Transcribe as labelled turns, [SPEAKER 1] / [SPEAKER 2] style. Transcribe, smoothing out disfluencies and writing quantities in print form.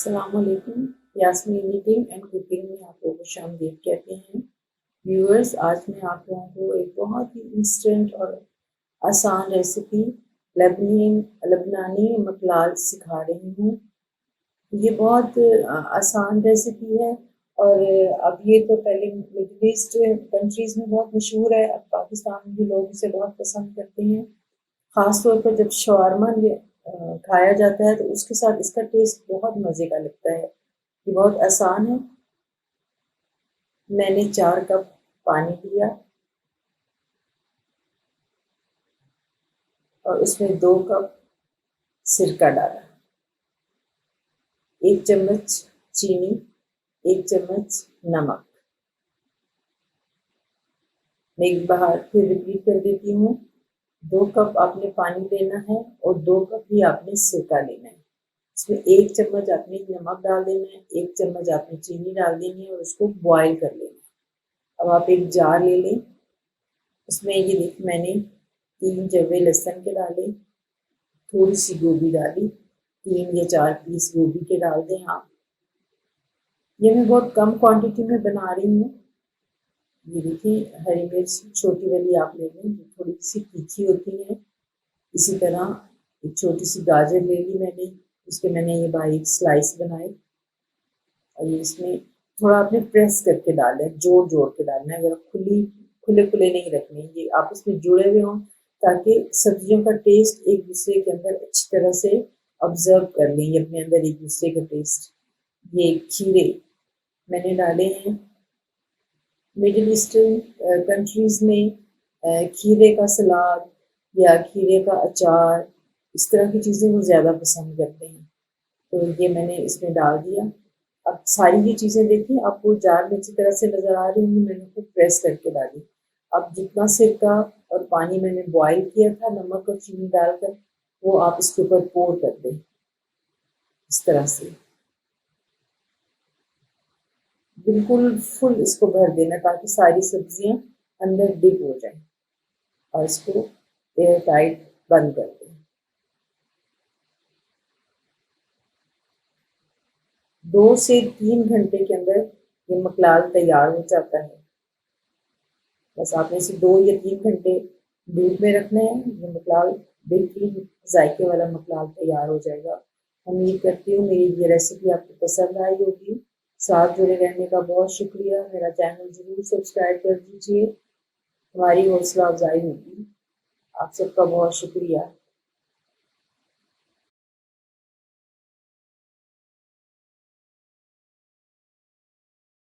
[SPEAKER 1] अस्सलामुअलैकुम। Yasmin eating and cooking में आप लोगों को खुशामदीद कहते हैं। व्यूअर्स, आज मैं आप लोगों को एक बहुत ही इंस्टेंट और आसान रेसिपी लबनानी मकलाल सिखा रही हूँ। ये बहुत आसान रेसिपी है और अब ये तो पहले मिडिल ईस्ट कंट्रीज़ में बहुत मशहूर है। अब पाकिस्तान में भी लोग इसे बहुत पसंद करते हैं। ख़ास तौर पर जब शवारमा खाया जाता है तो उसके साथ इसका टेस्ट बहुत मज़े का लगता है। ये बहुत आसान है। मैंने 4 कप पानी लिया और उसमें 2 कप सिरका डाला, 1 चम्मच चीनी, 1 चम्मच नमक। मैं एक बार फिर रिपीट कर देती हूँ। 2 कप आपने पानी लेना है और 2 कप ही आपने सिरका लेना है। इसमें 1 चम्मच आपने नमक डाल देना है, 1 चम्मच आपने चीनी डाल देनी है और उसको बॉयल कर लेना है। अब आप एक जार ले लें। उसमें ये देखिए मैंने 3 जवे लहसुन के डाले, थोड़ी सी गोभी डाली, 3 या 4 पीस गोभी के डाल दें आप। ये मैं बहुत कम क्वांटिटी में बना रही हूँ। ये देखिए हरी मिर्च छोटी वाली आप ले लें, थोड़ी सी तीखी होती है। इसी तरह एक छोटी सी गाजर ले ली मैंने, उसके मैंने ये बारीक स्लाइस बनाए और ये इसमें थोड़ा आपने प्रेस करके डालना है, जोड़ जोड़ के डालना है। अगर खुले खुले नहीं रखने, ये आपस में जुड़े हुए हों ताकि सब्जियों का टेस्ट एक दूसरे के अंदर अच्छी तरह से ऑब्जर्व कर लें, ये अपने अंदर एक दूसरे का टेस्ट। ये खीरे मैंने डाले हैं। मिडिल ईस्टर्न कंट्रीज़ में खीरे का सलाद या खीरे का अचार, इस तरह की चीज़ें वो ज़्यादा पसंद करते हैं। तो ये मैंने इसमें डाल दिया। अब सारी ये चीज़ें देखिए आपको जार में अच्छी तरह से नज़र आ रही होंगी, मैंने खूब प्रेस करके डाली। अब जितना सिरका और पानी मैंने बॉयल किया था नमक और चीनी डालकर, वो आप इसके ऊपर पोर कर दें इस तरह से। बिल्कुल फुल इसको भर देना ताकि सारी सब्जियां अंदर डिप हो जाएं और इसको एयर टाइट बंद कर दें। 2 से 3 घंटे के अंदर ये मकलाल तैयार हो जाता है। बस आपने इसे 2 या 3 घंटे धूप में रखना है। ये मकलाल बेहतरीन जायके वाला मकलाल तैयार हो जाएगा। उम्मीद करती हूँ मेरी ये रेसिपी आपको पसंद आई होगी। साथ जुड़े रहने का बहुत शुक्रिया। मेरा चैनल ज़रूर सब्सक्राइब कर दीजिए, हमारी हौसला अफजाई होगी। आप सबका बहुत शुक्रिया।